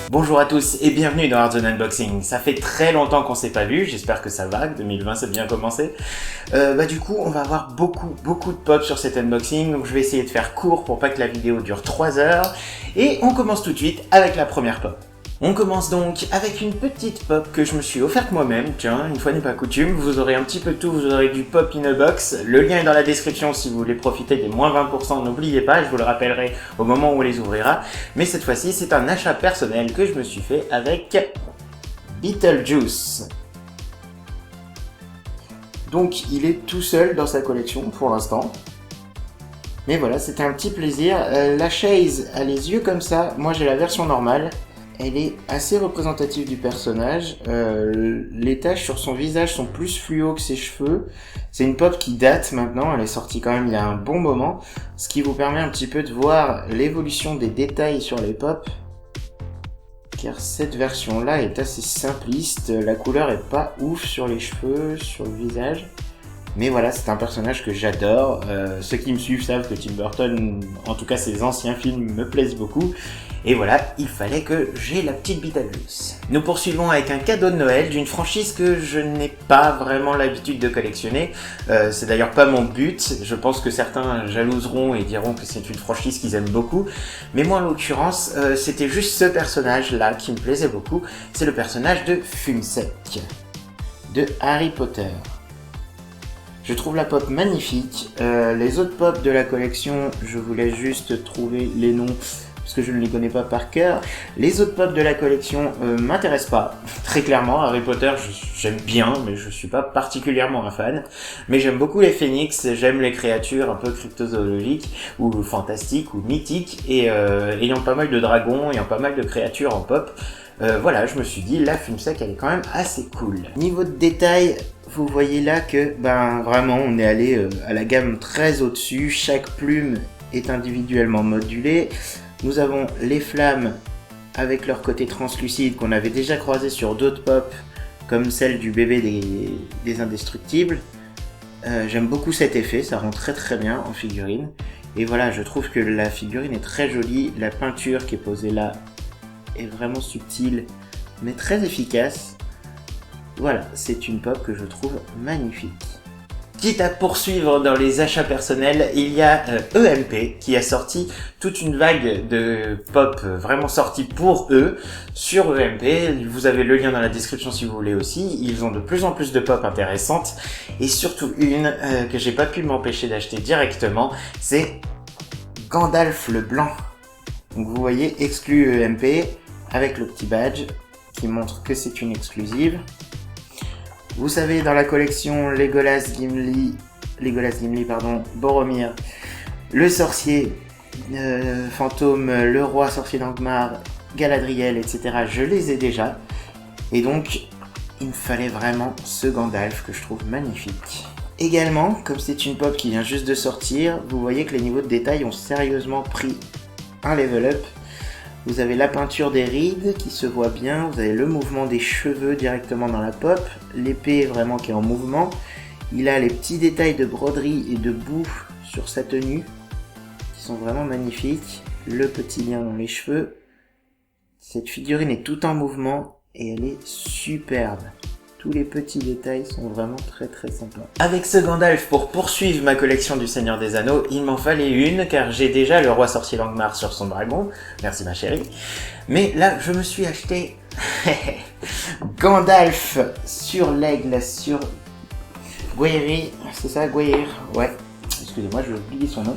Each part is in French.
Bonjour à tous et bienvenue dans Hearthzone Unboxing. Ça fait très longtemps qu'on s'est pas vu, j'espère que ça va, 2020 c'est bien commencé. Du coup on va avoir beaucoup de pop sur cet unboxing, donc je vais essayer de faire court pour pas que la vidéo dure 3 heures. Et on commence tout de suite avec la première pop. On commence donc avec une petite pop que je me suis offerte moi-même, tiens, une fois n'est pas coutume, vous aurez un petit peu de tout, vous aurez du pop in a box, le lien est dans la description si vous voulez profiter des moins 20%, n'oubliez pas, je vous le rappellerai au moment où on les ouvrira, mais cette fois-ci c'est un achat personnel que je me suis fait avec Beetlejuice. Donc il est tout seul dans sa collection pour l'instant. Mais voilà, c'était un petit plaisir. La chaise a les yeux comme ça, moi j'ai la version normale. Elle est assez représentative du personnage, les taches sur son visage sont plus fluo que ses cheveux. C'est une pop qui date maintenant, elle est sortie quand même il y a un bon moment, ce qui vous permet un petit peu de voir l'évolution des détails sur les pop. Car cette version là est assez simpliste, la couleur est pas ouf sur les cheveux, sur le visage. Mais voilà, c'est un personnage que j'adore. Ceux qui me suivent savent que Tim Burton, en tout cas ses anciens films, me plaisent beaucoup. Et voilà, il fallait que j'ai la petite Beetlejuice. Nous poursuivons avec un cadeau de Noël d'une franchise que je n'ai pas vraiment l'habitude de collectionner. C'est d'ailleurs pas mon but. Je pense que certains jalouseront et diront que c'est une franchise qu'ils aiment beaucoup. Mais moi en l'occurrence, c'était juste ce personnage-là qui me plaisait beaucoup. C'est le personnage de Funsec, de Harry Potter. Je trouve la pop magnifique. Les autres pop de la collection, je voulais juste trouver les noms parce que je ne les connais pas par cœur. Les autres pop de la collection m'intéressent pas, très clairement. Harry Potter, j'aime bien, mais je suis pas particulièrement un fan. Mais j'aime beaucoup les phénix, j'aime les créatures un peu cryptozoologiques, ou fantastiques, ou mythiques, et ayant pas mal de dragons, ayant pas mal de créatures en pop. Voilà, je me suis dit, la Funsec, elle est quand même assez cool. Niveau de détail, vous voyez là que, vraiment, on est allé à la gamme très au-dessus. Chaque plume est individuellement modulée. Nous avons les flammes avec leur côté translucide qu'on avait déjà croisé sur d'autres pop, comme celle du bébé des Indestructibles. J'aime beaucoup cet effet, ça rend très bien en figurine. Et voilà, je trouve que la figurine est très jolie. La peinture qui est posée là est vraiment subtile, mais très efficace. Voilà, c'est une pop que je trouve magnifique. Quitte à poursuivre dans les achats personnels, il y a EMP qui a sorti toute une vague de pop vraiment sortie pour eux sur EMP. Vous avez le lien dans la description si vous voulez aussi. Ils ont de plus en plus de pop intéressantes et surtout une que j'ai pas pu m'empêcher d'acheter directement, c'est Gandalf le Blanc. Donc vous voyez, exclu EMP avec le petit badge qui montre que c'est une exclusive. Vous savez, dans la collection Legolas Gimli, Boromir, le sorcier, fantôme, le roi sorcier d'Angmar, Galadriel, etc. Je les ai déjà. Et donc, il me fallait vraiment ce Gandalf que je trouve magnifique. Également, comme c'est une pop qui vient juste de sortir, vous voyez que les niveaux de détail ont sérieusement pris un level up. Vous avez la peinture des rides qui se voit bien, vous avez le mouvement des cheveux directement dans la pop, l'épée vraiment qui est en mouvement, il a les petits détails de broderie et de boue sur sa tenue qui sont vraiment magnifiques, le petit lien dans les cheveux, cette figurine est tout en mouvement et elle est superbe. Tous les petits détails sont vraiment très sympas. Avec ce Gandalf, pour poursuivre ma collection du Seigneur des Anneaux, il m'en fallait une, car j'ai déjà le roi sorcier d'Angmar sur son dragon. Merci ma chérie. Mais là, je me suis acheté Gandalf sur l'aigle, sur Gwaihir. C'est ça, Gwaihir? Ouais. Excusez-moi, je vais oublier son nom.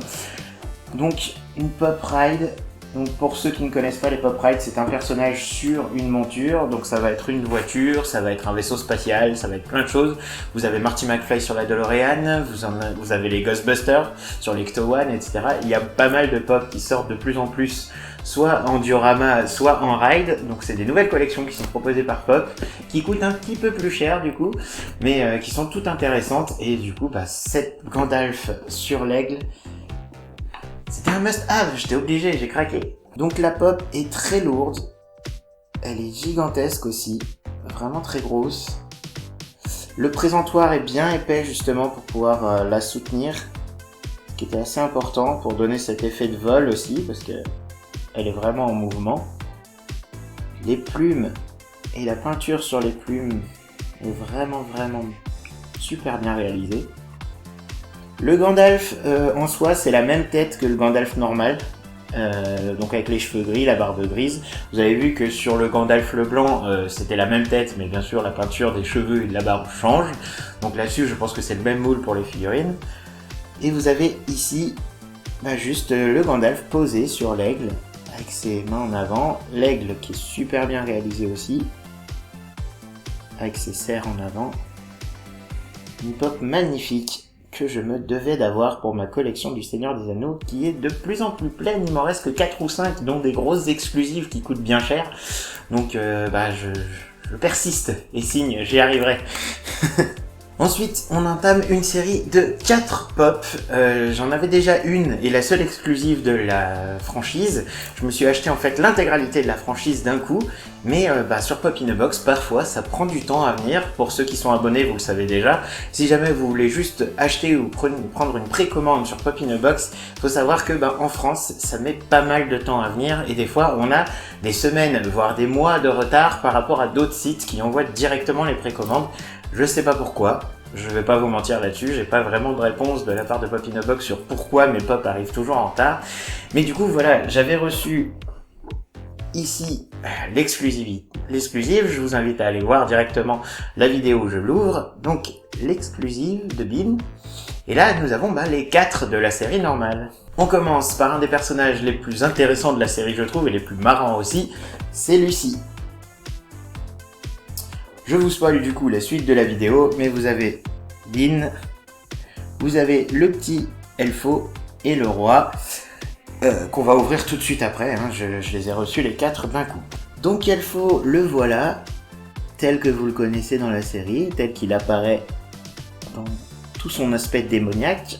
Donc, une pop ride. Donc pour ceux qui ne connaissent pas les pop rides, c'est un personnage sur une monture, donc ça va être une voiture, ça va être un vaisseau spatial, ça va être plein de choses. Vous avez Marty McFly sur la DeLorean, vous avez les Ghostbusters sur l'Ecto-One, etc. Il y a pas mal de pop qui sortent de plus en plus, soit en diorama, soit en ride. Donc c'est des nouvelles collections qui sont proposées par Pop, qui coûtent un petit peu plus cher du coup, mais qui sont toutes intéressantes. Et du coup, cette Gandalf sur l'aigle, c'était un must-have, j'étais obligé, j'ai craqué. Donc la pop est très lourde, elle est gigantesque aussi, vraiment très grosse. Le présentoir est bien épais justement pour pouvoir la soutenir, ce qui était assez important pour donner cet effet de vol aussi, parce que elle est vraiment en mouvement. Les plumes et la peinture sur les plumes est vraiment super bien réalisée. Le Gandalf en soi, c'est la même tête que le Gandalf normal. Donc avec les cheveux gris, la barbe grise. Vous avez vu que sur le Gandalf le blanc, c'était la même tête, mais bien sûr la peinture des cheveux et de la barbe change. Donc là-dessus, je pense que c'est le même moule pour les figurines. Et vous avez ici juste le Gandalf posé sur l'aigle, avec ses mains en avant. L'aigle qui est super bien réalisé aussi, avec ses serres en avant. Une pop magnifique que je me devais d'avoir pour ma collection du Seigneur des Anneaux, qui est de plus en plus pleine. Il m'en reste que 4 ou 5, dont des grosses exclusives qui coûtent bien cher. Donc je persiste et signe, j'y arriverai. Ensuite, on entame une série de 4 pop. J'en avais déjà une et la seule exclusive de la franchise. Je me suis acheté en fait l'intégralité de la franchise d'un coup. Mais sur Pop in a Box, parfois ça prend du temps à venir. Pour ceux qui sont abonnés, vous le savez déjà. Si jamais vous voulez juste acheter ou prendre une précommande sur Pop in a Box, faut savoir que en France, ça met pas mal de temps à venir. Et des fois, on a des semaines, voire des mois de retard par rapport à d'autres sites qui envoient directement les précommandes. Je sais pas pourquoi, je vais pas vous mentir là-dessus, j'ai pas vraiment de réponse de la part de Pop in a Box sur pourquoi mes pop arrivent toujours en retard. Mais du coup voilà, j'avais reçu ici l'exclusive, je vous invite à aller voir directement la vidéo où je l'ouvre, donc l'exclusive de Bean. Et là nous avons les 4 de la série normale. On commence par un des personnages les plus intéressants de la série je trouve, et les plus marrants aussi, c'est Lucie. Je vous spoil du coup la suite de la vidéo, mais vous avez Bean, vous avez le petit elfo et le roi, qu'on va ouvrir tout de suite après, je les ai reçus les 4 d'un coup. Donc elfo, le voilà, tel que vous le connaissez dans la série, tel qu'il apparaît dans tout son aspect démoniaque.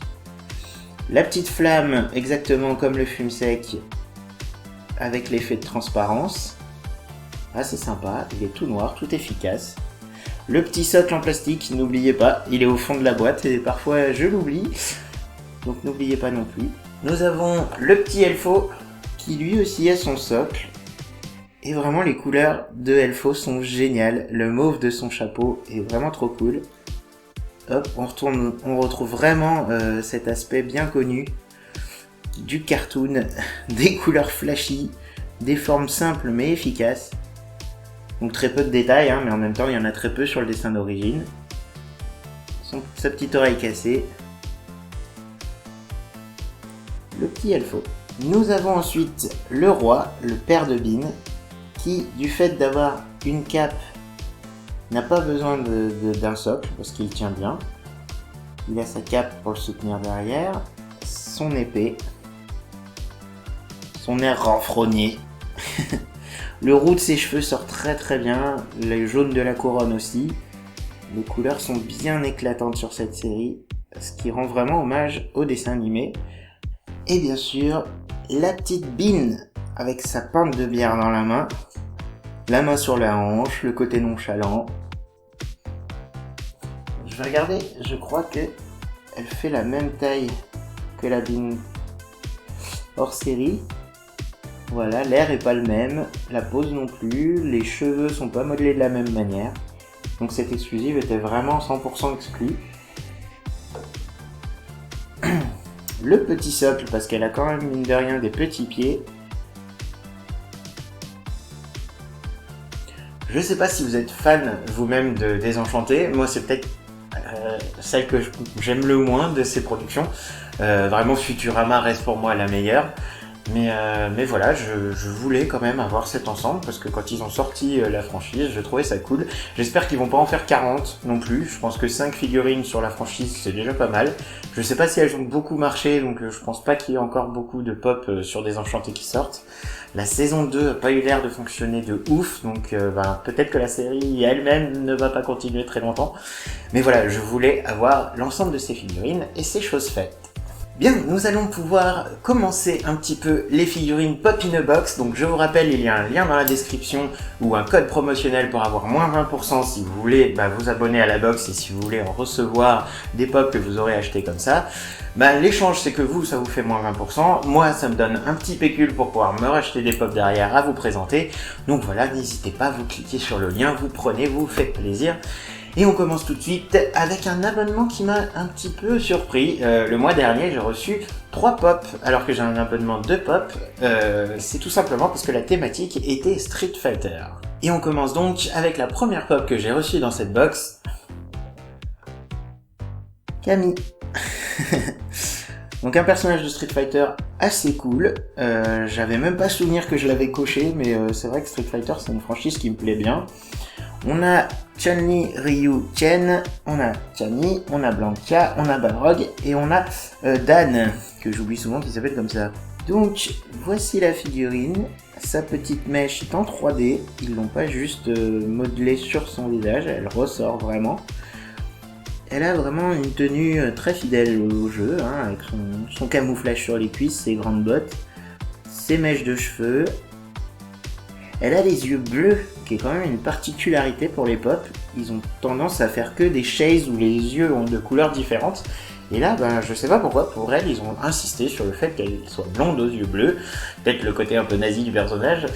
La petite flamme, exactement comme le fume sec, avec l'effet de transparence. Ah, c'est sympa, il est tout noir, tout efficace. Le petit socle en plastique, n'oubliez pas, il est au fond de la boîte et parfois je l'oublie, donc n'oubliez pas non plus. Nous avons le petit elfo qui lui aussi a son socle. Et vraiment les couleurs de elfo sont géniales, le mauve de son chapeau est vraiment trop cool. Hop, on retrouve vraiment cet aspect bien connu du cartoon, des couleurs flashy, des formes simples mais efficaces. Donc très peu de détails, mais en même temps il y en a très peu sur le dessin d'origine. Sa petite oreille cassée. Le petit elfo. Nous avons ensuite le roi, le père de Bean, qui du fait d'avoir une cape n'a pas besoin d'un socle parce qu'il tient bien. Il a sa cape pour le soutenir derrière, son épée, son air renfrogné. Le roux de ses cheveux sort très bien, le jaune de la couronne aussi. Les couleurs sont bien éclatantes sur cette série, ce qui rend vraiment hommage au dessin animé. Et bien sûr, la petite Bean avec sa pinte de bière dans la main sur la hanche, le côté nonchalant. Je vais regarder, je crois que elle fait la même taille que la Bean hors série. Voilà, l'air est pas le même, la pose non plus, les cheveux sont pas modelés de la même manière. Donc cette exclusive était vraiment 100% exclue. Le petit socle, parce qu'elle a quand même mine de rien des petits pieds. Je sais pas si vous êtes fan vous-même de Désenchanté, moi c'est peut-être celle que j'aime le moins de ces productions. Vraiment Futurama reste pour moi la meilleure. Mais voilà, je voulais quand même avoir cet ensemble parce que quand ils ont sorti la franchise, je trouvais ça cool. J'espère qu'ils vont pas en faire 40 non plus. Je pense que 5 figurines sur la franchise, c'est déjà pas mal. Je sais pas si elles ont beaucoup marché, donc je pense pas qu'il y ait encore beaucoup de pop sur Désenchanté qui sortent. La saison 2 a pas eu l'air de fonctionner de ouf, donc peut-être que la série elle-même ne va pas continuer très longtemps. Mais voilà, je voulais avoir l'ensemble de ces figurines et c'est chose faite. Bien, nous allons pouvoir commencer un petit peu les figurines Pop in a Box. Donc je vous rappelle, il y a un lien dans la description ou un code promotionnel pour avoir moins 20% si vous voulez vous abonner à la box et si vous voulez en recevoir des pop que vous aurez acheté comme ça. L'échange, c'est que vous, ça vous fait moins 20%. Moi, ça me donne un petit pécule pour pouvoir me racheter des pop derrière à vous présenter. Donc voilà, n'hésitez pas, vous cliquez sur le lien, vous prenez, vous faites plaisir. Et on commence tout de suite avec un abonnement qui m'a un petit peu surpris. Le mois dernier, j'ai reçu 3 pop, alors que j'ai un abonnement de pop. C'est tout simplement parce que la thématique était Street Fighter. Et on commence donc avec la première pop que j'ai reçue dans cette box. Camille. Donc un personnage de Street Fighter assez cool. J'avais même pas souvenir que je l'avais coché, mais c'est vrai que Street Fighter c'est une franchise qui me plaît bien. On a Chun-Li, Ryu, Chen, on a Chun-Li, on a Blanka, on a Balrog et on a Dan, que j'oublie souvent qu'il s'appelle comme ça. Donc voici la figurine, sa petite mèche est en 3D, ils l'ont pas juste modelée sur son visage, elle ressort vraiment. Elle a vraiment une tenue très fidèle au jeu, avec son camouflage sur les cuisses, ses grandes bottes, ses mèches de cheveux. Elle a les yeux bleus, qui est quand même une particularité pour les pop. Ils ont tendance à faire que des shades où les yeux ont de couleurs différentes. Et là, je sais pas pourquoi, pour elle, ils ont insisté sur le fait qu'elle soit blonde aux yeux bleus. Peut-être le côté un peu nazi du personnage.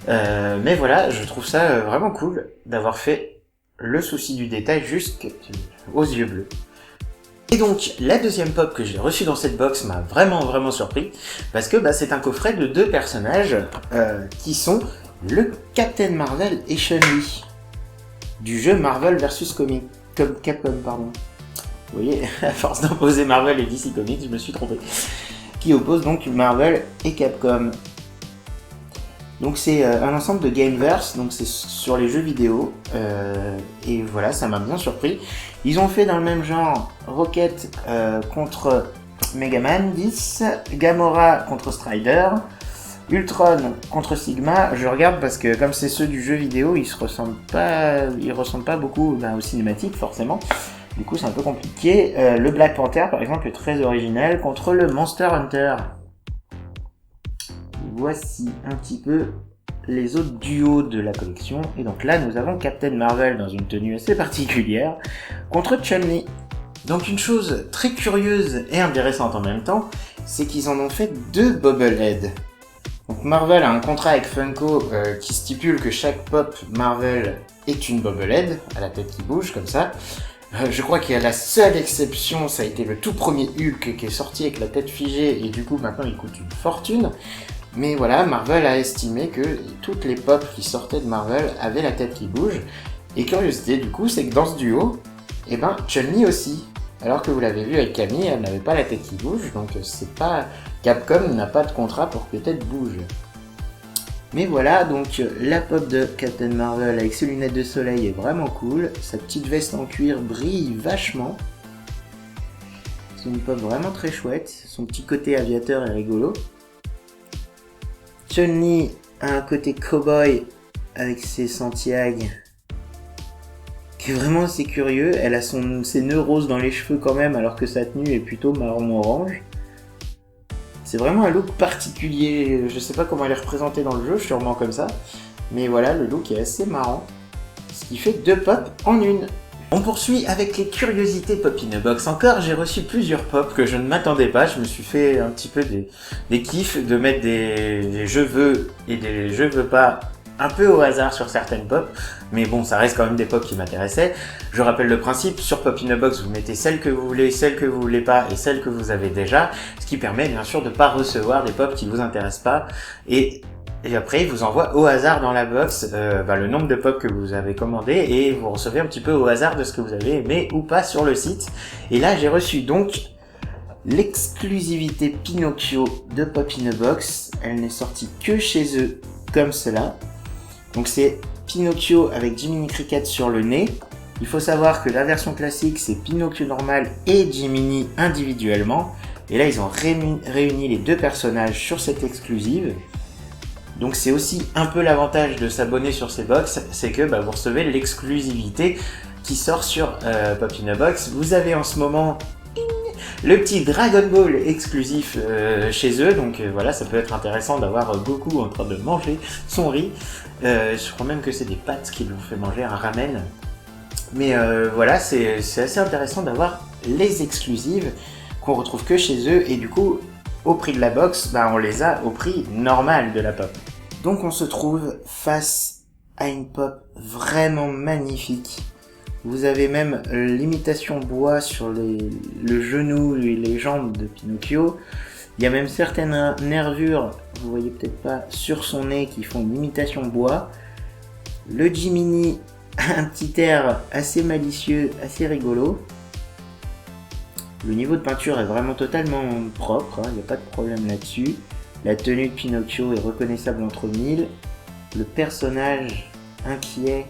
Mais voilà, je trouve ça vraiment cool d'avoir fait le souci du détail jusqu'aux yeux bleus. Et donc, la deuxième pop que j'ai reçue dans cette box m'a vraiment surpris. Parce que c'est un coffret de 2 personnages qui sont le Captain Marvel et Chun-Li du jeu Marvel vs Capcom, pardon. Vous voyez, à force d'opposer Marvel et DC Comics, je me suis trompé. Qui oppose donc Marvel et Capcom. Donc c'est un ensemble de Gameverse, donc c'est sur les jeux vidéo, et voilà, ça m'a bien surpris. Ils ont fait dans le même genre Rocket contre Megaman 10, Gamora contre Strider, Ultron contre Sigma. Je regarde parce que comme c'est ceux du jeu vidéo, ils ressemblent pas beaucoup aux cinématiques forcément. Du coup c'est un peu compliqué. Le Black Panther par exemple est très original contre le Monster Hunter. Voici un petit peu les autres duos de la collection. Et donc là nous avons Captain Marvel dans une tenue assez particulière contre Chun-Li. Donc une chose très curieuse et intéressante en même temps, c'est qu'ils en ont fait 2 bobbleheads. Donc Marvel a un contrat avec Funko qui stipule que chaque pop Marvel est une bobblehead, à la tête qui bouge comme ça. Je crois qu'il y a la seule exception, ça a été le tout premier Hulk qui est sorti avec la tête figée et du coup maintenant il coûte une fortune. Mais voilà, Marvel a estimé que toutes les pop qui sortaient de Marvel avaient la tête qui bouge. Et curiosité du coup, c'est que dans ce duo, Chun-Li aussi. Alors que vous l'avez vu avec Camille, elle n'avait pas la tête qui bouge, donc c'est pas... Capcom n'a pas de contrat pour que les têtes bougent. Mais voilà, donc la pop de Captain Marvel avec ses lunettes de soleil est vraiment cool. Sa petite veste en cuir brille vachement. C'est une pop vraiment très chouette. Son petit côté aviateur est rigolo. Chun-Li a un côté cowboy avec ses Santiago qui est vraiment assez curieux. Elle a ses nœuds roses dans les cheveux quand même alors que sa tenue est plutôt marron-orange. C'est vraiment un look particulier, je sais pas comment elle est représentée dans le jeu, sûrement comme ça. Mais voilà, le look est assez marrant. Ce qui fait 2 pop en une. On poursuit avec les curiosités Pop in a Box. Encore, j'ai reçu plusieurs pop que je ne m'attendais pas. Je me suis fait un petit peu des kiffs de mettre des je veux et des je veux pas un peu au hasard sur certaines pop. Mais bon, ça reste quand même des pop qui m'intéressaient. Je rappelle le principe, sur Pop in a Box, vous mettez celles que vous voulez, celles que vous voulez pas et celles que vous avez déjà. Ce qui permet bien sûr de ne pas recevoir des pop qui vous intéressent pas. Et après, il vous envoie au hasard dans la box le nombre de pop que vous avez commandé et vous recevez un petit peu au hasard de ce que vous avez aimé ou pas sur le site. Et là, j'ai reçu donc l'exclusivité Pinocchio de Pop in a Box. Elle n'est sortie que chez eux comme cela. Donc c'est Pinocchio avec Jiminy Cricket sur le nez. Il faut savoir que la version classique, c'est Pinocchio normal et Jiminy individuellement. Et là, ils ont réuni les 2 personnages sur cette exclusive. Donc c'est aussi un peu l'avantage de s'abonner sur ces box, c'est que vous recevez l'exclusivité qui sort sur Pop in a Box. Vous avez en ce moment le petit Dragon Ball exclusif chez eux, donc voilà, ça peut être intéressant d'avoir Goku en train de manger son riz. Je crois même que c'est des pâtes qu'ils l'ont fait manger, un ramen. Mais voilà, c'est assez intéressant d'avoir les exclusives qu'on retrouve que chez eux, et du coup, au prix de la box, bah, on les a au prix normal de la pop. Donc on se trouve face à une pop vraiment magnifique. Vous avez même l'imitation bois sur le genou et les jambes de Pinocchio. Il y a même certaines nervures, vous voyez peut-être pas, sur son nez qui font une imitation bois. Le Jiminy a un petit air assez malicieux, assez rigolo. Le niveau de peinture est vraiment totalement propre, il n'y a pas de problème là-dessus. La tenue de Pinocchio est reconnaissable entre mille. Le personnage inquiet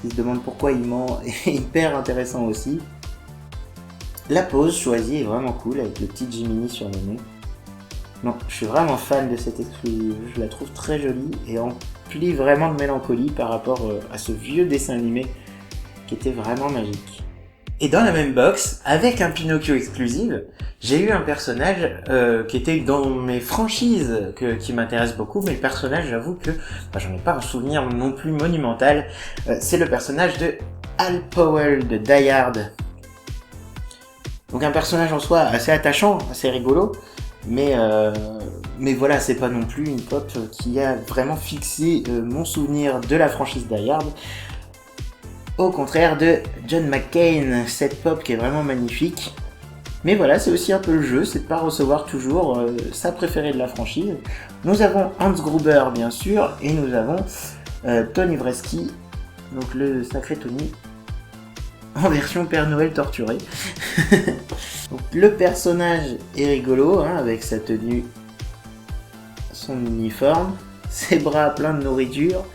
qui se demande pourquoi il ment est hyper intéressant aussi. La pose choisie est vraiment cool avec le petit Jiminy sur le nez. Non, je suis vraiment fan de cette exclusive, je la trouve très jolie et emplie vraiment de mélancolie par rapport à ce vieux dessin animé qui était vraiment magique. Et dans la même box, avec un Pinocchio exclusive, j'ai eu un personnage qui était dans mes franchises qui m'intéresse beaucoup, mais le personnage, j'avoue que j'en ai pas un souvenir non plus monumental. C'est le personnage de Hal Powell de Die Hard. Donc un personnage en soi assez attachant, assez rigolo, mais voilà, c'est pas non plus une pop qui a vraiment fixé mon souvenir de la franchise Die Hard. Au contraire de John McClane, cette pop qui est vraiment magnifique. Mais voilà, c'est aussi un peu le jeu, c'est de pas recevoir toujours sa préférée de la franchise. Nous avons Hans Gruber bien sûr, et nous avons Tony Vresky, donc le sacré Tony, en version Père Noël torturé. Donc, le personnage est rigolo, avec sa tenue, son uniforme, ses bras pleins de nourriture.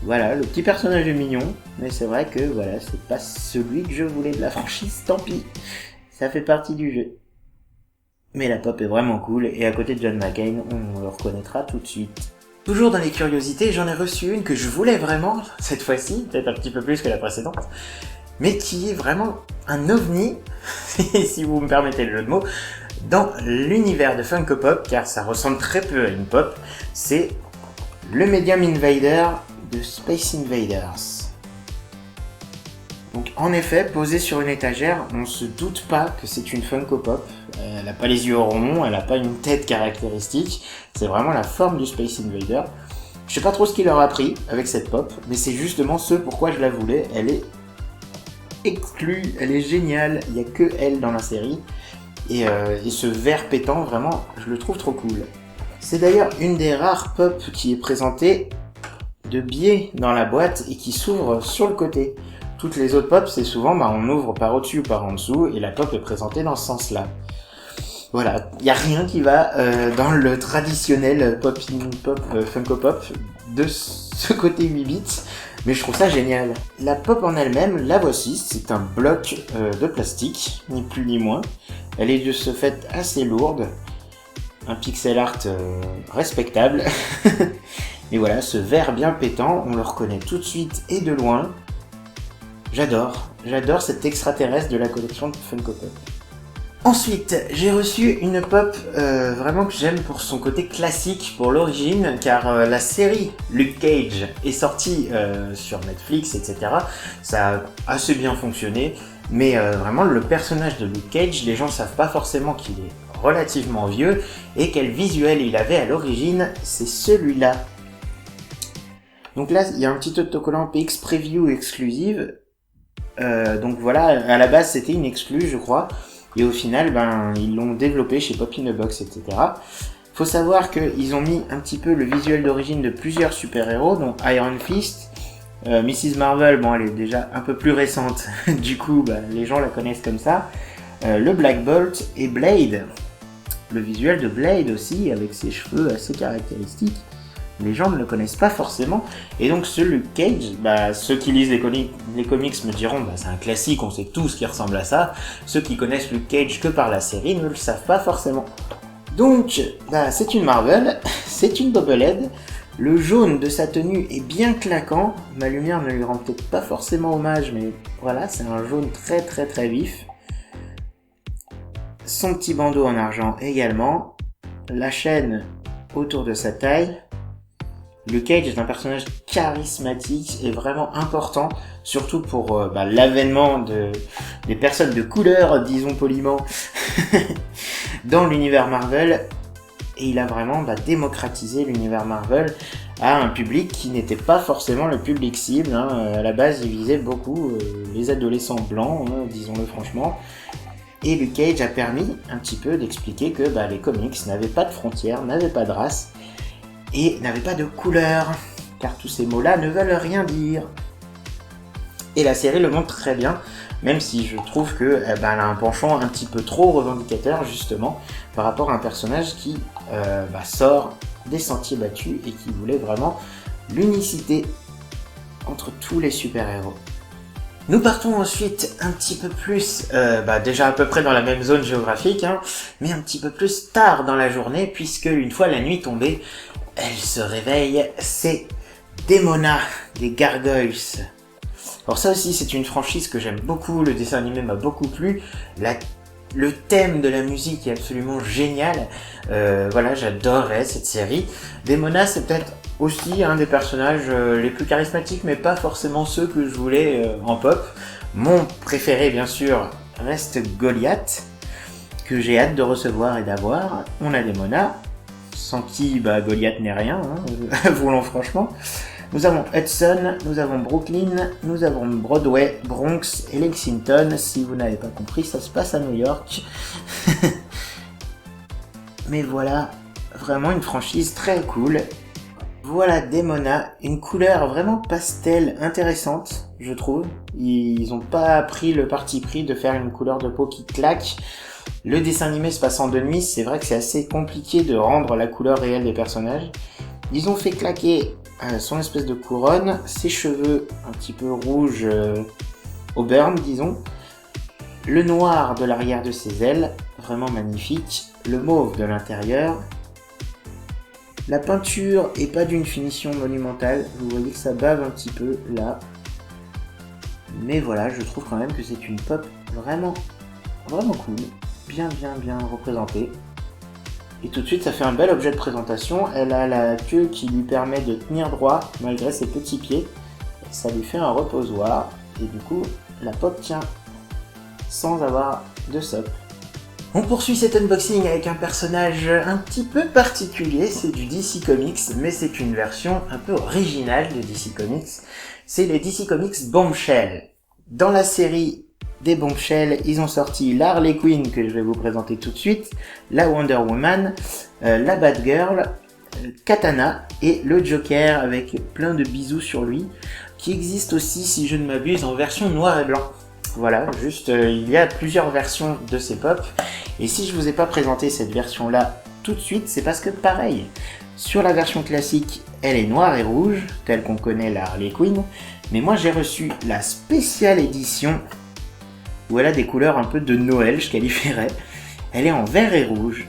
Voilà, le petit personnage est mignon, mais c'est vrai que voilà, c'est pas celui que je voulais de la franchise, tant pis. Ça fait partie du jeu. Mais la pop est vraiment cool, et à côté de John McClane, on le reconnaîtra tout de suite. Toujours dans les curiosités, j'en ai reçu une que je voulais vraiment, cette fois-ci, peut-être un petit peu plus que la précédente, mais qui est vraiment un ovni, si vous me permettez le jeu de mots, dans l'univers de Funko Pop, car ça ressemble très peu à une pop, c'est le Medium Invader de Space Invaders. Donc en effet, posée sur une étagère, on se doute pas que c'est une Funko Pop. Elle a pas les yeux ronds, elle a pas une tête caractéristique, c'est vraiment la forme du Space Invader. Je sais pas trop ce qu'il leur a pris avec cette pop, mais c'est justement ce pourquoi je la voulais. Elle est exclue, elle est géniale, il y a que elle dans la série. Et ce vert pétant, vraiment, je le trouve trop cool. C'est d'ailleurs une des rares pop qui est présentée de biais dans la boîte et qui s'ouvre sur le côté. Toutes les autres pop, c'est souvent on ouvre par au-dessus ou par en dessous, et la pop est présentée dans ce sens-là. Voilà, il n'y a rien qui va dans le traditionnel Funko Pop de ce côté 8 bits, mais je trouve ça génial. La pop en elle-même, la voici, c'est un bloc de plastique, ni plus ni moins. Elle est de ce fait assez lourde, un pixel art respectable. Et voilà, ce vert bien pétant, on le reconnaît tout de suite et de loin. J'adore cet extraterrestre de la collection de Funko Pop. Ensuite, j'ai reçu une pop vraiment que j'aime pour son côté classique, pour l'origine, car la série Luke Cage est sortie sur Netflix, etc. Ça a assez bien fonctionné, mais vraiment le personnage de Luke Cage, les gens savent pas forcément qu'il est relativement vieux, et quel visuel il avait à l'origine, c'est celui-là. Donc là, il y a un petit autocollant PX Preview exclusive. Donc voilà, à la base c'était une exclue, je crois. Et au final, ils l'ont développé chez Pop in the Box, etc. Faut savoir qu'ils ont mis un petit peu le visuel d'origine de plusieurs super-héros, dont Iron Fist, Mrs. Marvel, elle est déjà un peu plus récente, du coup, les gens la connaissent comme ça. Le Black Bolt et Blade. Le visuel de Blade aussi, avec ses cheveux assez caractéristiques. Les gens ne le connaissent pas forcément, et donc ce Luke Cage, ceux qui lisent les comics me diront c'est un classique, on sait tous qui ressemble à ça. Ceux qui connaissent Luke Cage que par la série ne le savent pas forcément. Donc c'est une Marvel, c'est une bobblehead. Le jaune de sa tenue est bien claquant, ma lumière ne lui rend peut-être pas forcément hommage, mais voilà, c'est un jaune très très très vif. son petit bandeau en argent également, la chaîne autour de sa taille. Luke Cage est un personnage charismatique et vraiment important, surtout pour l'avènement des personnes de couleur, disons poliment, dans l'univers Marvel. Et il a vraiment démocratisé l'univers Marvel à un public qui n'était pas forcément le public cible. À la base, il visait beaucoup les adolescents blancs, disons-le franchement. Et Luke Cage a permis un petit peu d'expliquer que les comics n'avaient pas de frontières, n'avaient pas de race, et n'avaient pas de couleur, car tous ces mots-là ne veulent rien dire. Et la série le montre très bien, même si je trouve que elle a un penchant un petit peu trop revendicateur, justement, par rapport à un personnage qui sort des sentiers battus et qui voulait vraiment l'unicité entre tous les super-héros. Nous partons ensuite un petit peu plus, déjà à peu près dans la même zone géographique, mais un petit peu plus tard dans la journée, puisque une fois la nuit tombée, elle se réveille, c'est Demona des Gargoyles. Alors ça aussi c'est une franchise que j'aime beaucoup, le dessin animé m'a beaucoup plu, le thème de la musique est absolument génial, j'adorais cette série. Demona c'est peut-être aussi un des personnages les plus charismatiques, mais pas forcément ceux que je voulais en pop. Mon préféré bien sûr reste Goliath, que j'ai hâte de recevoir et d'avoir. On a Demona, sans qui Goliath n'est rien, voulons franchement. Nous avons Hudson, nous avons Brooklyn, nous avons Broadway, Bronx et Lexington. Si vous n'avez pas compris, ça se passe à New York. Mais voilà, vraiment une franchise très cool. Voilà Demona, une couleur vraiment pastel intéressante, je trouve. Ils ont pas pris le parti pris de faire une couleur de peau qui claque. Le dessin animé se passant de nuit, c'est vrai que c'est assez compliqué de rendre la couleur réelle des personnages. Ils ont fait claquer son espèce de couronne, ses cheveux un petit peu rouges auburn, disons, le noir de l'arrière de ses ailes, vraiment magnifique, le mauve de l'intérieur. La peinture est pas d'une finition monumentale, vous voyez que ça bave un petit peu là. Mais voilà, je trouve quand même que c'est une pop vraiment cool, bien représentée. Et tout de suite, ça fait un bel objet de présentation. Elle a la queue qui lui permet de tenir droit malgré ses petits pieds. Ça lui fait un reposoir. Et du coup, la pop tient sans avoir de socle. On poursuit cet unboxing avec un personnage un petit peu particulier. C'est du DC Comics, mais c'est une version un peu originale de DC Comics. C'est les DC Comics Bombshell. Dans la série des Bombshell, ils ont sorti la Harley Quinn que je vais vous présenter tout de suite, la Wonder Woman, la Batgirl, Katana et le Joker avec plein de bisous sur lui, qui existe aussi, si je ne m'abuse, en version noir et blanc. Voilà, il y a plusieurs versions de ces pop, et si je vous ai pas présenté cette version là tout de suite, c'est parce que pareil, sur la version classique, elle est noire et rouge, telle qu'on connaît la Harley Quinn, mais moi j'ai reçu la spéciale édition où elle a des couleurs un peu de Noël, je qualifierais. Elle est en vert et rouge.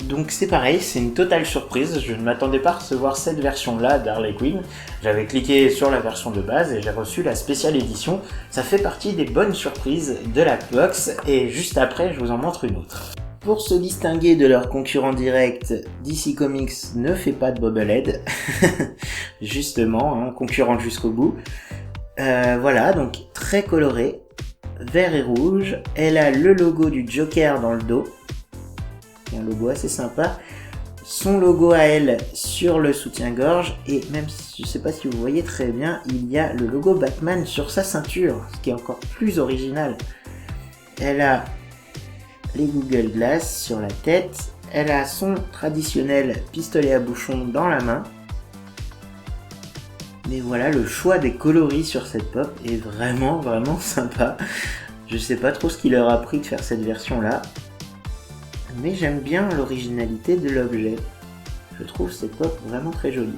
Donc c'est pareil, c'est une totale surprise. Je ne m'attendais pas à recevoir cette version-là d'Harley Quinn. J'avais cliqué sur la version de base et j'ai reçu la spéciale édition. Ça fait partie des bonnes surprises de la box et juste après, je vous en montre une autre. Pour se distinguer de leurs concurrents directs, DC Comics ne fait pas de bobblehead. Justement, concurrente jusqu'au bout. Voilà, donc très coloré. Vert et rouge, elle a le logo du Joker dans le dos, un logo assez sympa, son logo à elle sur le soutien-gorge, et même si je sais pas si vous voyez très bien, il y a le logo Batman sur sa ceinture, ce qui est encore plus original. Elle a les Google Glass sur la tête, elle a son traditionnel pistolet à bouchon dans la main. Mais voilà, le choix des coloris sur cette pop est vraiment sympa. Je sais pas trop ce qui leur a pris de faire cette version là, mais j'aime bien l'originalité de l'objet. Je trouve cette pop vraiment très jolie.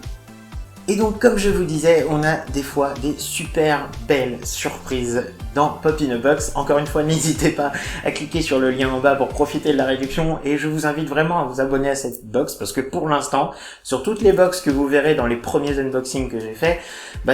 Et donc, comme je vous disais, on a des fois des super belles surprises dans Pop in a Box. Encore une fois, n'hésitez pas à cliquer sur le lien en bas pour profiter de la réduction et je vous invite vraiment à vous abonner à cette box parce que pour l'instant, sur toutes les box que vous verrez dans les premiers unboxings que j'ai fait,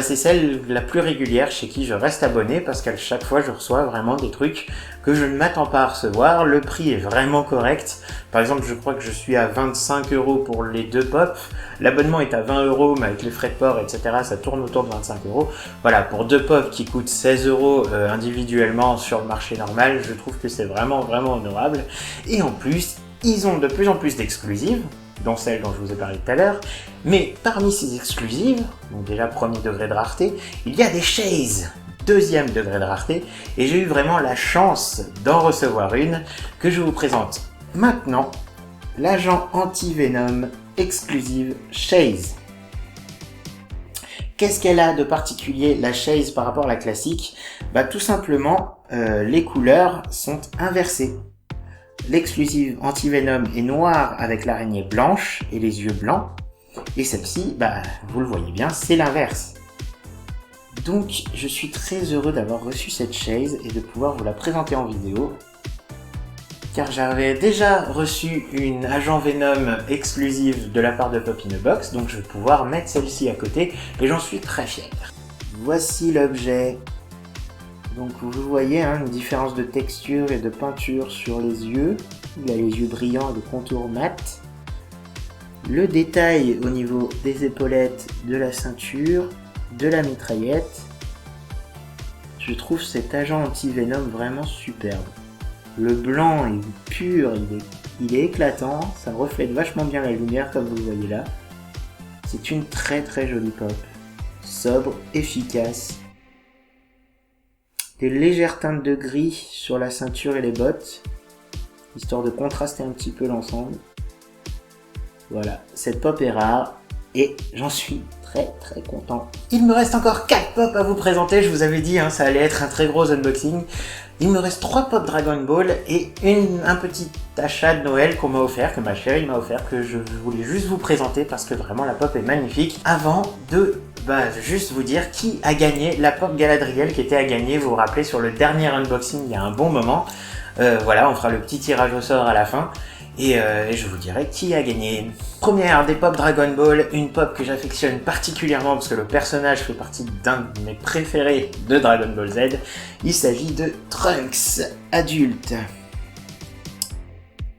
c'est celle la plus régulière chez qui je reste abonné parce qu'à chaque fois, je reçois vraiment des trucs que je ne m'attends pas à recevoir. Le prix est vraiment correct. Par exemple, je crois que je suis à 25 € pour les 2 pops. L'abonnement est à 20 €, mais avec les frais de port, etc., ça tourne autour de 25 €. Voilà, pour 2 pops qui coûtent 16 € individuellement sur le marché normal, je trouve que c'est vraiment honorable. Et en plus, ils ont de plus en plus d'exclusives, dont celle dont je vous ai parlé tout à l'heure. Mais parmi ces exclusives, donc déjà premier degré de rareté, il y a des chaises. Deuxième degré de rareté, et j'ai eu vraiment la chance d'en recevoir une que je vous présente maintenant, l'agent anti-venom exclusive Chase. Qu'est-ce qu'elle a de particulier la Chase par rapport à la classique? Tout simplement, les couleurs sont inversées. L'exclusive anti-venom est noire avec l'araignée blanche et les yeux blancs, et celle-ci, vous le voyez bien, c'est l'inverse. Donc, je suis très heureux d'avoir reçu cette Chase et de pouvoir vous la présenter en vidéo. Car j'avais déjà reçu une Agent Venom exclusive de la part de Pop in a Box, donc je vais pouvoir mettre celle-ci à côté et j'en suis très fier. Voici l'objet. Donc vous voyez une différence de texture et de peinture sur les yeux. Il a les yeux brillants et le contour mat. Le détail au niveau des épaulettes, de la ceinture, de la mitraillette. Je trouve cet agent anti-venom vraiment superbe. Le blanc est pur, il est éclatant, ça reflète vachement bien la lumière comme vous le voyez là. C'est une très jolie pop. Sobre, efficace. Des légères teintes de gris sur la ceinture et les bottes, histoire de contraster un petit peu l'ensemble. Voilà, cette pop est rare et j'en suis très content. Il me reste encore 4 pops à vous présenter, je vous avais dit, ça allait être un très gros unboxing. Il me reste 3 pops Dragon Ball et un petit achat de Noël qu'on m'a offert, que ma chérie m'a offert, que je voulais juste vous présenter parce que vraiment la pop est magnifique. Avant de juste vous dire qui a gagné la pop Galadriel qui était à gagner, vous vous rappelez sur le dernier unboxing il y a un bon moment. Voilà, on fera le petit tirage au sort à la fin. Et je vous dirai qui a gagné. Première des pop Dragon Ball, une pop que j'affectionne particulièrement parce que le personnage fait partie d'un de mes préférés de Dragon Ball Z. Il s'agit de Trunks, adulte.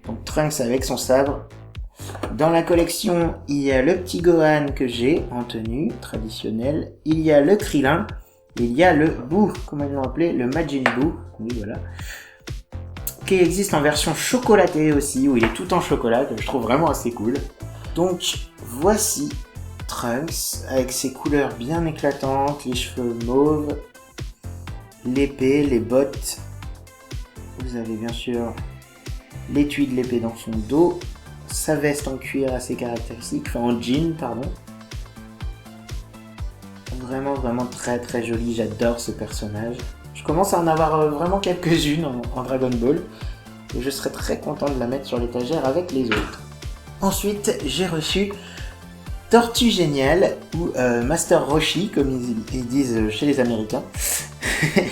Donc Trunks avec son sabre. Dans la collection, il y a le petit Gohan que j'ai en tenue traditionnelle. Il y a le Krillin. Il y a le Buu, comment ils l'ont appelé, le Majin Buu. Oui, voilà. Qui existe en version chocolatée aussi, où il est tout en chocolat, que je trouve vraiment assez cool. Donc voici Trunks, avec ses couleurs bien éclatantes, les cheveux mauves, l'épée, les bottes. Vous avez bien sûr l'étui de l'épée dans son dos, sa veste en cuir assez caractéristique, en jean, pardon. Vraiment très joli, j'adore ce personnage. Je commence à en avoir vraiment quelques-unes en Dragon Ball et je serais très content de la mettre sur l'étagère avec les autres. Ensuite, j'ai reçu Tortue Géniale ou Master Roshi comme ils disent chez les Américains,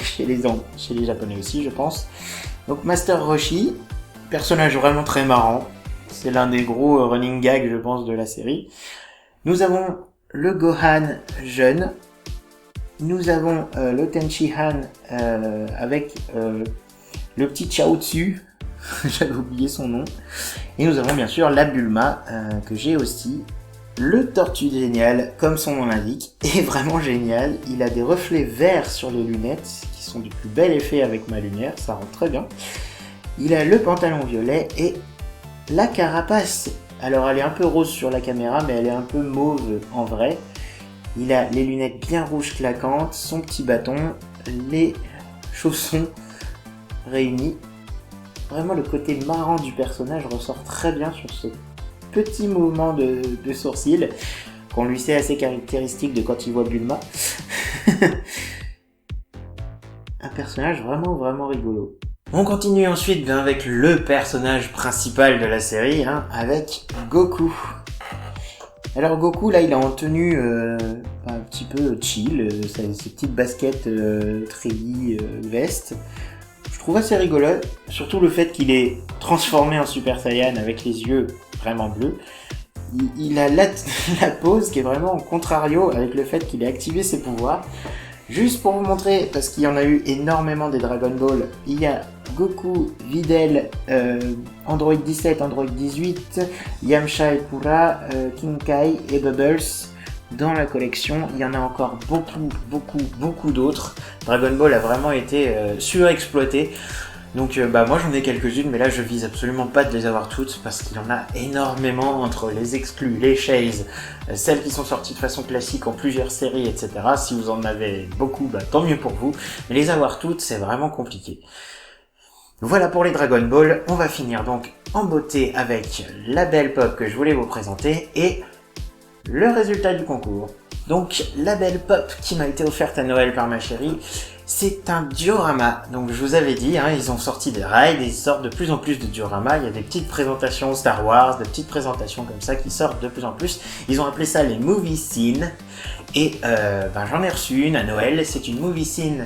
chez les Japonais aussi je pense. Donc Master Roshi, personnage vraiment très marrant, c'est l'un des gros running gags je pense de la série. Nous avons le Gohan jeune. Nous avons le Tenchi Han avec le petit Chaozu, j'avais oublié son nom. Et nous avons bien sûr la Bulma que j'ai aussi. Le Tortue Génial, comme son nom l'indique, est vraiment génial. Il a des reflets verts sur les lunettes qui sont du plus bel effet avec ma lumière, ça rend très bien. Il a le pantalon violet et la carapace. Alors elle est un peu rose sur la caméra mais elle est un peu mauve en vrai. Il a les lunettes bien rouges claquantes, son petit bâton, les chaussons réunis. Vraiment le côté marrant du personnage ressort très bien sur ce petit mouvement de sourcil qu'on lui sait assez caractéristique de quand il voit Bulma. Un personnage vraiment rigolo. On continue ensuite avec le personnage principal de la série, avec Goku. Alors Goku là il est en tenue un petit peu chill, ses petites baskets treillis veste. Je trouve assez rigolo, surtout le fait qu'il est transformé en Super Saiyan avec les yeux vraiment bleus. Il a la pose qui est vraiment en contrario avec le fait qu'il ait activé ses pouvoirs. Juste pour vous montrer, parce qu'il y en a eu énormément des Dragon Ball, il y a Goku, Videl, Android 17, Android 18, Yamcha et Pura, King Kai et Bubbles dans la collection. Il y en a encore beaucoup d'autres. Dragon Ball a vraiment été surexploité. Donc moi j'en ai quelques-unes, mais là je vise absolument pas de les avoir toutes parce qu'il y en a énormément entre les exclus, les chase, celles qui sont sorties de façon classique en plusieurs séries, etc. Si vous en avez beaucoup, tant mieux pour vous. Mais les avoir toutes, c'est vraiment compliqué. Voilà pour les Dragon Ball. On va finir donc en beauté avec la belle pop que je voulais vous présenter et le résultat du concours. Donc la belle pop qui m'a été offerte à Noël par ma chérie, c'est un diorama. Donc je vous avais dit, ils ont sorti des rides et ils sortent de plus en plus de dioramas. Il y a des petites présentations Star Wars, des petites présentations comme ça qui sortent de plus en plus. Ils ont appelé ça les movie scenes. Et j'en ai reçu une à Noël. C'est une movie scene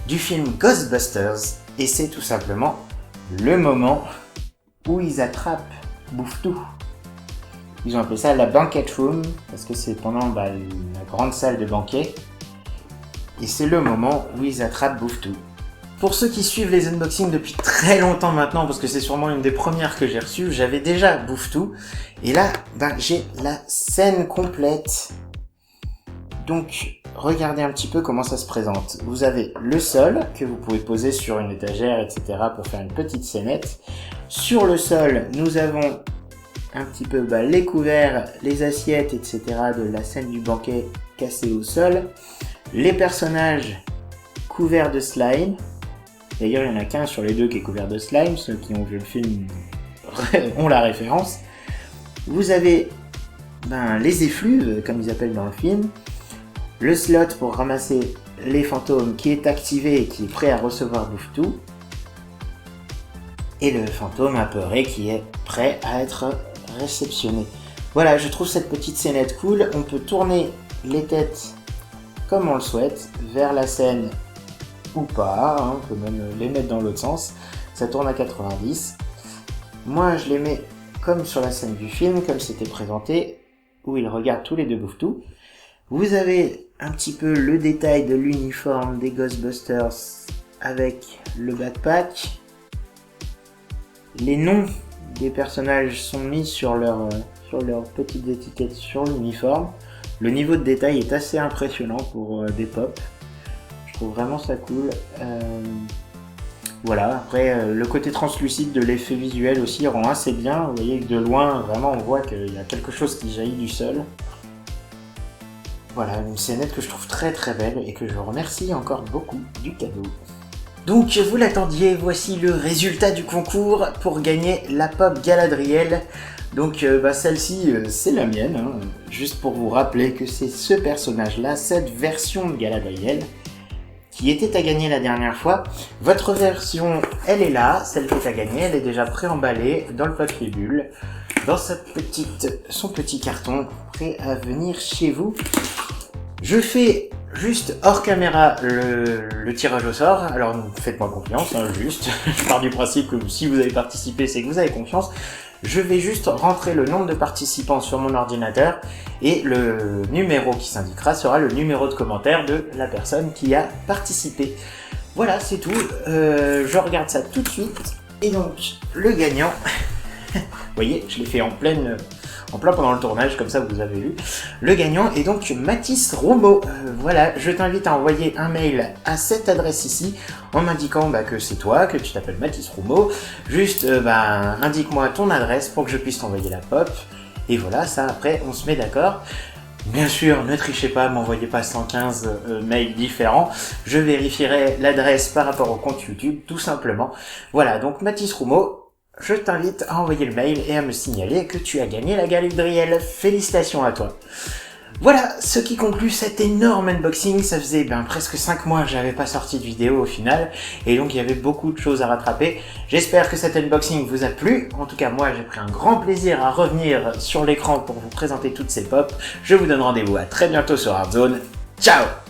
du film Ghostbusters. Et c'est tout simplement le moment où ils attrapent Bouffe-Tout. Ils ont appelé ça la banquet room parce que c'est pendant la grande salle de banquet. Et c'est le moment où ils attrapent Bouffe-Tout. Pour ceux qui suivent les unboxings depuis très longtemps maintenant, parce que c'est sûrement une des premières que j'ai reçues, j'avais déjà Bouffe-Tout. Et là, j'ai la scène complète. Donc, regardez un petit peu comment ça se présente. Vous avez le sol que vous pouvez poser sur une étagère, etc. pour faire une petite scénette. Sur le sol, nous avons un petit peu les couverts, les assiettes, etc. de la scène du banquet cassée au sol. Les personnages couverts de slime. D'ailleurs, il n'y en a qu'un sur les deux qui est couvert de slime. Ceux qui ont vu le film ont la référence. Vous avez les effluves, comme ils appellent dans le film. Le slot pour ramasser les fantômes qui est activé et qui est prêt à recevoir Bouffe-Tout. Et le fantôme apeuré qui est prêt à être réceptionné. Voilà, je trouve cette petite scénette cool. On peut tourner les têtes comme on le souhaite, vers la scène ou pas, on peut même les mettre dans l'autre sens, ça tourne à 90. Moi je les mets comme sur la scène du film, comme c'était présenté, où ils regardent tous les deux Bouffe-Tout. Vous avez un petit peu le détail de l'uniforme des Ghostbusters avec le backpack. Les noms des personnages sont mis sur leurs petites étiquettes sur l'uniforme. Le niveau de détail est assez impressionnant pour des pop. Je trouve vraiment ça cool. Voilà, après le côté translucide de l'effet visuel aussi rend assez bien. Vous voyez que de loin, vraiment on voit qu'il y a quelque chose qui jaillit du sol. Voilà, une scénette que je trouve très très belle et que je remercie encore beaucoup du cadeau. Donc vous l'attendiez, voici le résultat du concours pour gagner la pop Galadriel. Donc celle-ci c'est la mienne, juste pour vous rappeler que c'est ce personnage-là, cette version de Galadriel, qui était à gagner la dernière fois. Votre version, elle est là, celle qui est à gagner, elle est déjà préemballée dans le papier bulle, dans son petit carton, prêt à venir chez vous. Je fais juste hors caméra le tirage au sort, alors faites-moi confiance, juste, je pars du principe que si vous avez participé, c'est que vous avez confiance. Je vais juste rentrer le nombre de participants sur mon ordinateur et le numéro qui s'indiquera sera le numéro de commentaire de la personne qui a participé. Voilà, c'est tout. Je regarde ça tout de suite. Et donc, le gagnant, vous voyez, je l'ai fait en plein pendant le tournage, comme ça vous avez vu. Le gagnant est donc Mathis Roumeau. Voilà, je t'invite à envoyer un mail à cette adresse ici, en m'indiquant que c'est toi, que tu t'appelles Mathis Roumeau. Juste, indique-moi ton adresse pour que je puisse t'envoyer la pop. Et voilà, ça après, on se met d'accord. Bien sûr, ne trichez pas, m'envoyez pas 115 mails différents. Je vérifierai l'adresse par rapport au compte YouTube, tout simplement. Voilà, donc Mathis Roumeau. Je t'invite à envoyer le mail et à me signaler que tu as gagné la Galadriel. Félicitations à toi. Voilà ce qui conclut cet énorme unboxing. Ça faisait presque 5 mois que j'avais pas sorti de vidéo au final, et donc il y avait beaucoup de choses à rattraper. J'espère que cet unboxing vous a plu. En tout cas, moi j'ai pris un grand plaisir à revenir sur l'écran pour vous présenter toutes ces pop. Je vous donne rendez-vous à très bientôt sur Hardzone. Ciao!